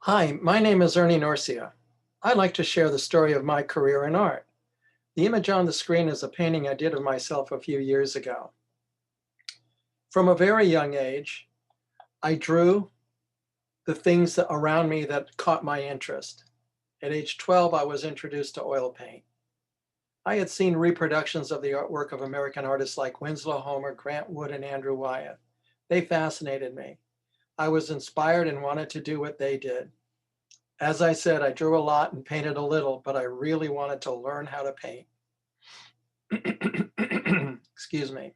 Hi, my name is Ernie Norcia. I'd like to share the story of my career in art. The image on the screen is a painting I did of myself a few years ago. From a very young age, I drew the things around me that caught my interest. At age 12, I was introduced to oil paint. I had seen reproductions of the artwork of American artists like Winslow Homer, Grant Wood, and Andrew Wyeth. They fascinated me. I was inspired and wanted to do what they did. As I said, I drew a lot and painted a little, but I really wanted to learn how to paint. Excuse me.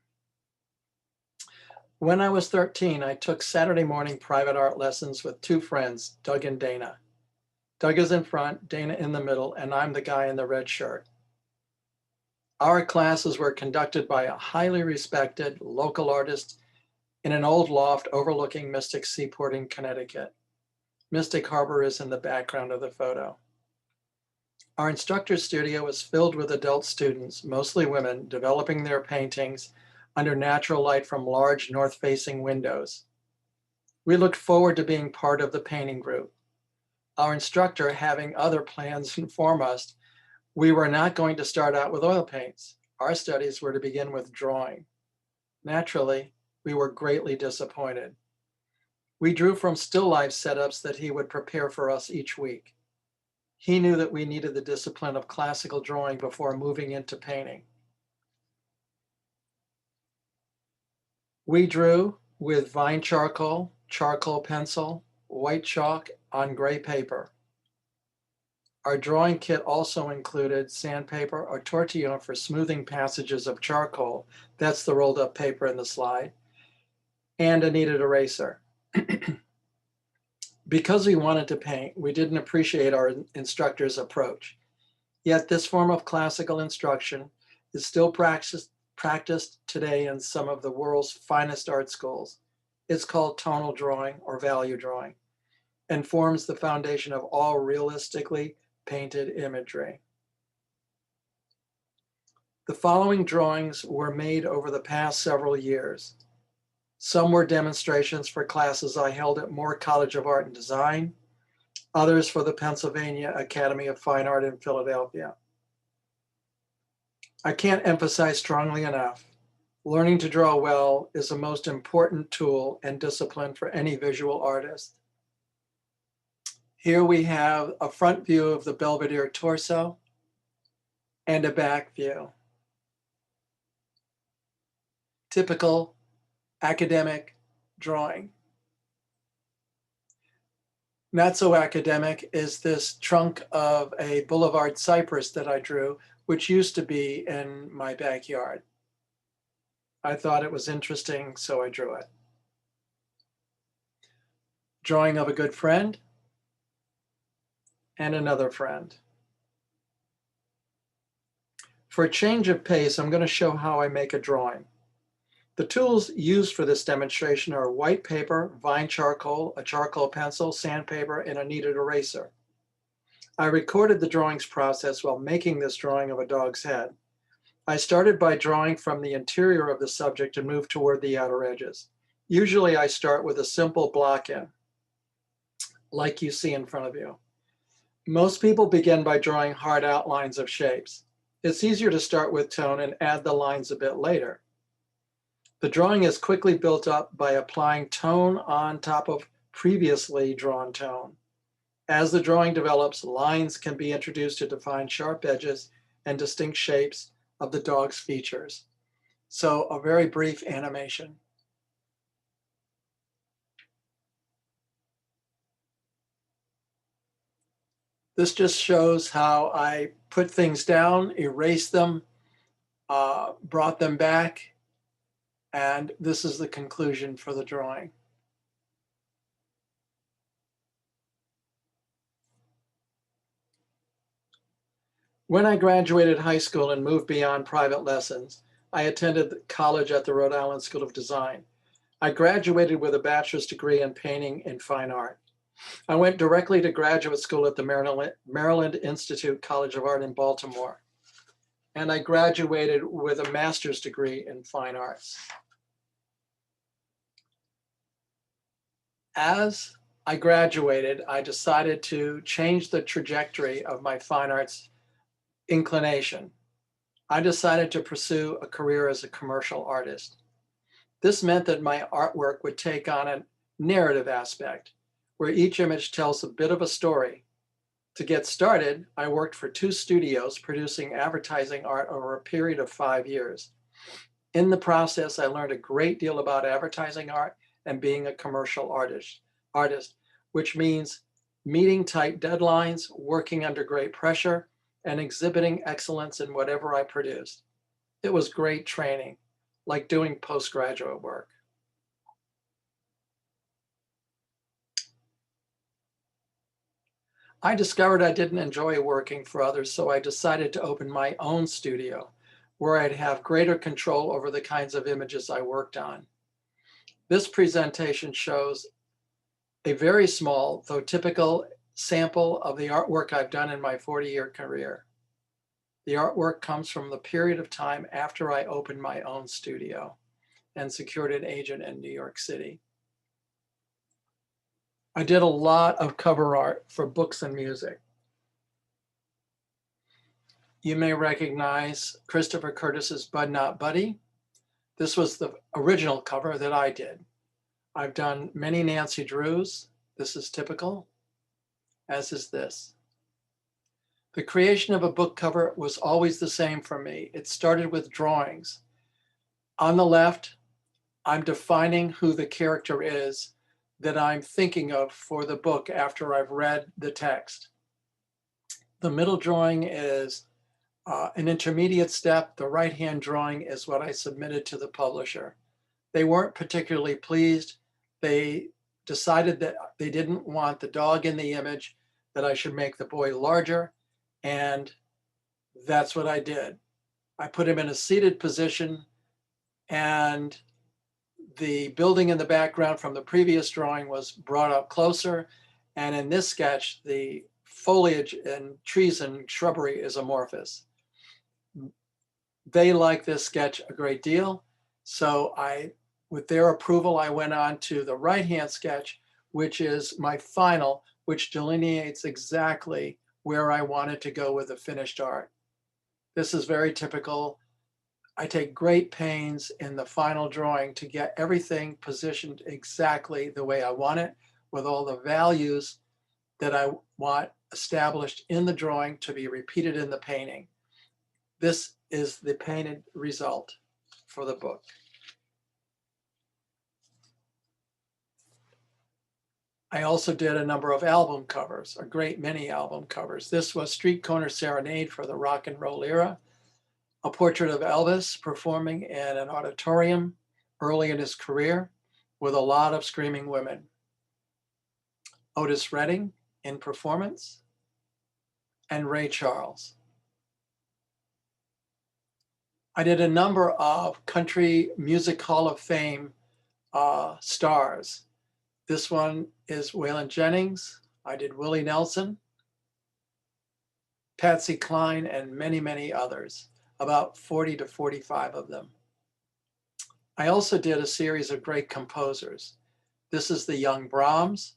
When I was 13, I took Saturday morning private art lessons with two friends, Doug and Dana. Doug is in front, Dana in the middle, and I'm the guy in the red shirt. Our classes were conducted by a highly respected local artist in an old loft overlooking Mystic Seaport in Connecticut. Mystic Harbor is in the background of the photo. Our instructor's studio was filled with adult students, mostly women, developing their paintings under natural light from large north-facing windows. We looked forward to being part of the painting group. Our instructor, having other plans, informed us we were not going to start out with oil paints. Our studies were to begin with drawing. Naturally, we were greatly disappointed. We drew from still life setups that he would prepare for us each week. He knew that we needed the discipline of classical drawing before moving into painting. We drew with vine charcoal, charcoal pencil, white chalk on gray paper. Our drawing kit also included sandpaper or tortillon for smoothing passages of charcoal. That's the rolled up paper in the slide, and a kneaded eraser. Because we wanted to paint, we didn't appreciate our instructor's approach. Yet this form of classical instruction is still practiced today in some of the world's finest art schools. It's called tonal drawing or value drawing and forms the foundation of all realistically painted imagery. The following drawings were made over the past several years. Some were demonstrations for classes I held at Moore College of Art and Design, others for the Pennsylvania Academy of Fine Art in Philadelphia. I can't emphasize strongly enough, learning to draw well is the most important tool and discipline for any visual artist. Here we have a front view of the Belvedere torso and a back view. Typical academic drawing. Not so academic is this trunk of a boulevard cypress that I drew, which used to be in my backyard. I thought it was interesting, so I drew it. Drawing of a good friend and another friend. For a change of pace, I'm going to show how I make a drawing. The tools used for this demonstration are white paper, vine charcoal, a charcoal pencil, sandpaper, and a kneaded eraser. I recorded the drawing's process while making this drawing of a dog's head. I started by drawing from the interior of the subject and moved toward the outer edges. Usually I start with a simple block in, like you see in front of you. Most people begin by drawing hard outlines of shapes. It's easier to start with tone and add the lines a bit later. The drawing is quickly built up by applying tone on top of previously drawn tone. As the drawing develops, lines can be introduced to define sharp edges and distinct shapes of the dog's features. So a very brief animation. This just shows how I put things down, erased them, brought them back, and this is the conclusion for the drawing. When I graduated high school and moved beyond private lessons, I attended college at the Rhode Island School of Design. I graduated with a bachelor's degree in painting and fine art. I went directly to graduate school at the Maryland Institute College of Art in Baltimore, and I graduated with a master's degree in fine arts. As I graduated, I decided to change the trajectory of my fine arts inclination. I decided to pursue a career as a commercial artist. This meant that my artwork would take on a narrative aspect, where each image tells a bit of a story. To get started, I worked for 2 studios producing advertising art over a period of 5 years. In the process, I learned a great deal about advertising art and being a commercial artist, which means meeting tight deadlines, working under great pressure, and exhibiting excellence in whatever I produced. It was great training, like doing postgraduate work. I discovered I didn't enjoy working for others, so I decided to open my own studio where I'd have greater control over the kinds of images I worked on. This presentation shows a very small, though typical, sample of the artwork I've done in my 40-year career. The artwork comes from the period of time after I opened my own studio and secured an agent in New York City. I did a lot of cover art for books and music. You may recognize Christopher Curtis's Bud Not Buddy. This was the original cover that I did. I've done many Nancy Drews. This is typical, as is this. The creation of a book cover was always the same for me. It started with drawings. On the left, I'm defining who the character is that I'm thinking of for the book after I've read the text. The middle drawing is an intermediate step. The right-hand drawing is what I submitted to the publisher. They weren't particularly pleased. They decided that they didn't want the dog in the image, that I should make the boy larger, and that's what I did. I put him in a seated position, and the building in the background from the previous drawing was brought up closer. And in this sketch, the foliage and trees and shrubbery is amorphous. They like this sketch a great deal. So with their approval, I went on to the right-hand sketch, which is my final, which delineates exactly where I wanted to go with the finished art. This is very typical. I take great pains in the final drawing to get everything positioned exactly the way I want it, with all the values that I want established in the drawing to be repeated in the painting. This is the painted result for the book. I also did a number of album covers, a great many album covers. This was Street Corner Serenade for the rock and roll era, a portrait of Elvis performing in an auditorium early in his career with a lot of screaming women. Otis Redding in performance, and Ray Charles. I did a number of Country Music Hall of Fame stars. This one is Waylon Jennings. I did Willie Nelson, Patsy Cline, and many, many others, about 40 to 45 of them. I also did a series of great composers. This is the young Brahms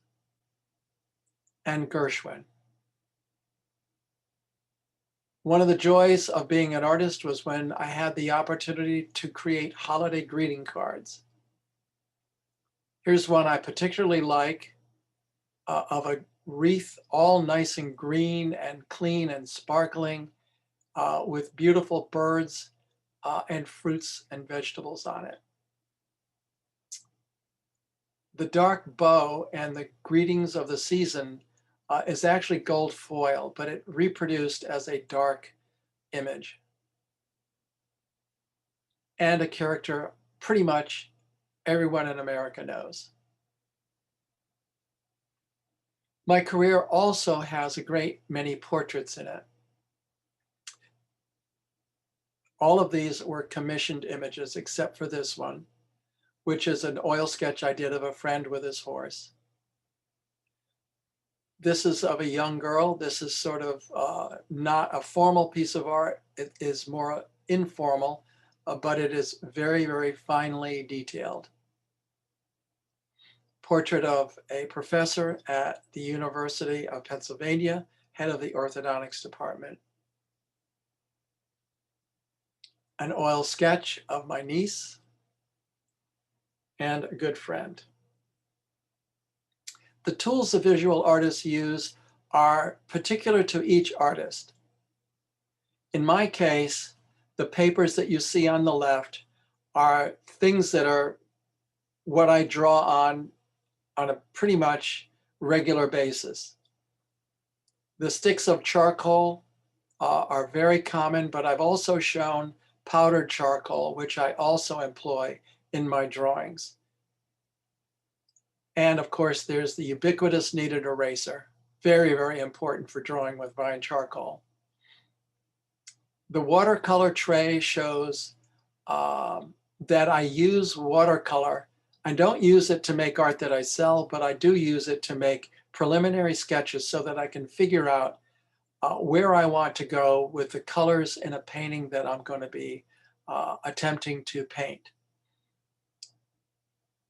and Gershwin. One of the joys of being an artist was when I had the opportunity to create holiday greeting cards. Here's one I particularly like of a wreath, all nice and green and clean and sparkling, with beautiful birds and fruits and vegetables on it. The dark bow and the greetings of the season is actually gold foil, but it reproduced as a dark image. And a character pretty much everyone in America knows. My career also has a great many portraits in it. All of these were commissioned images except for this one, which is an oil sketch I did of a friend with his horse. This is of a young girl. This is sort of not a formal piece of art. It is more informal, but it is very, very finely detailed. portrait of a professor at the University of Pennsylvania, head of the orthodontics department. An oil sketch of my niece and a good friend. The tools the visual artists use are particular to each artist. In my case, the papers that you see on the left are things that are what I draw on a pretty much regular basis. The sticks of charcoal are very common, but I've also shown powdered charcoal, which I also employ in my drawings. And of course, there's the ubiquitous kneaded eraser, very, very important for drawing with vine charcoal. The watercolor tray shows that I use watercolor. I don't use it to make art that I sell, but I do use it to make preliminary sketches so that I can figure out where I want to go with the colors in a painting that I'm going to be attempting to paint.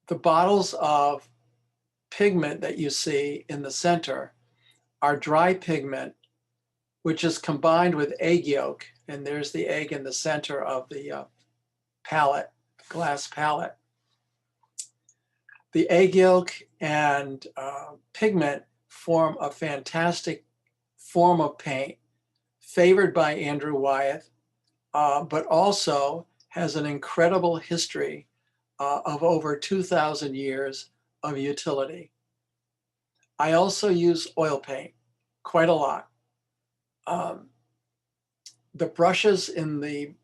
The bottles of pigment that you see in the center are dry pigment, which is combined with egg yolk. And there's the egg in the center of the palette, glass palette. The egg yolk and pigment form a fantastic form of paint, favored by Andrew Wyeth, but also has an incredible history of over 2,000 years of utility. I also use oil paint quite a lot. The brushes in the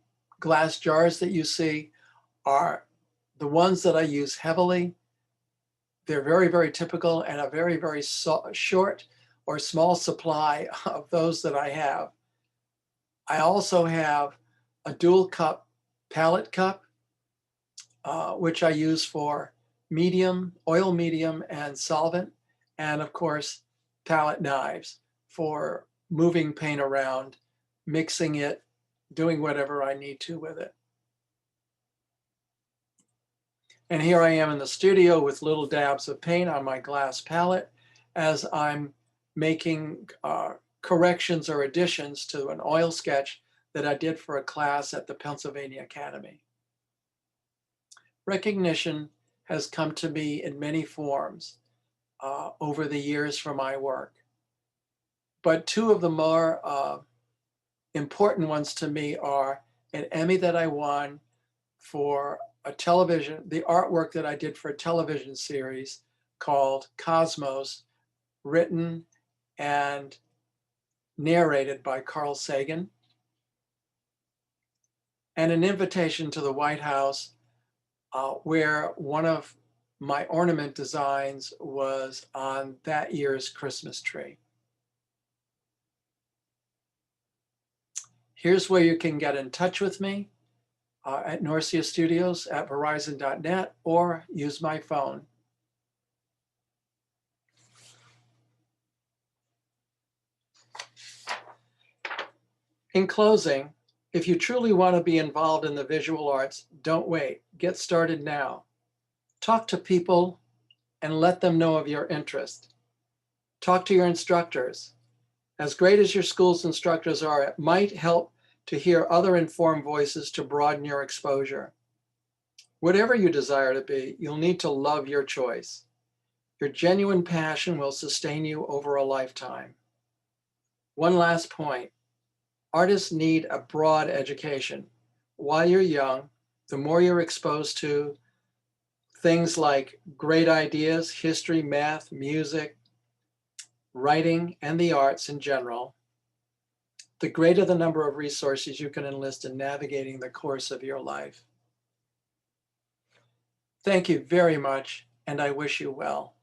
glass jars that you see are the ones that I use heavily. They're very, very typical and a very, very short or small supply of those that I have. I also have a dual cup palette cup, which I use for medium, oil medium and solvent, and of course, palette knives for moving paint around, mixing it, doing whatever I need to with it. And here I am in the studio with little dabs of paint on my glass palette as I'm making corrections or additions to an oil sketch that I did for a class at the Pennsylvania Academy. Recognition has come to me in many forms over the years for my work. But two of the more important ones to me are an Emmy that I won for a television, the artwork that I did for a television series called Cosmos, written and narrated by Carl Sagan, and an invitation to the White House where one of my ornament designs was on that year's Christmas tree. Here's where you can get in touch with me at Norcia Studios at verizon.net or use my phone. In closing, if you truly want to be involved in the visual arts, don't wait. Get started now. Talk to people and let them know of your interest. Talk to your instructors. As great as your school's instructors are, it might help to hear other informed voices to broaden your exposure. Whatever you desire to be, you'll need to love your choice. Your genuine passion will sustain you over a lifetime. One last point. Artists need a broad education. While you're young, the more you're exposed to things like great ideas, history, math, music, writing, and the arts in general, the greater the number of resources you can enlist in navigating the course of your life. Thank you very much, and I wish you well.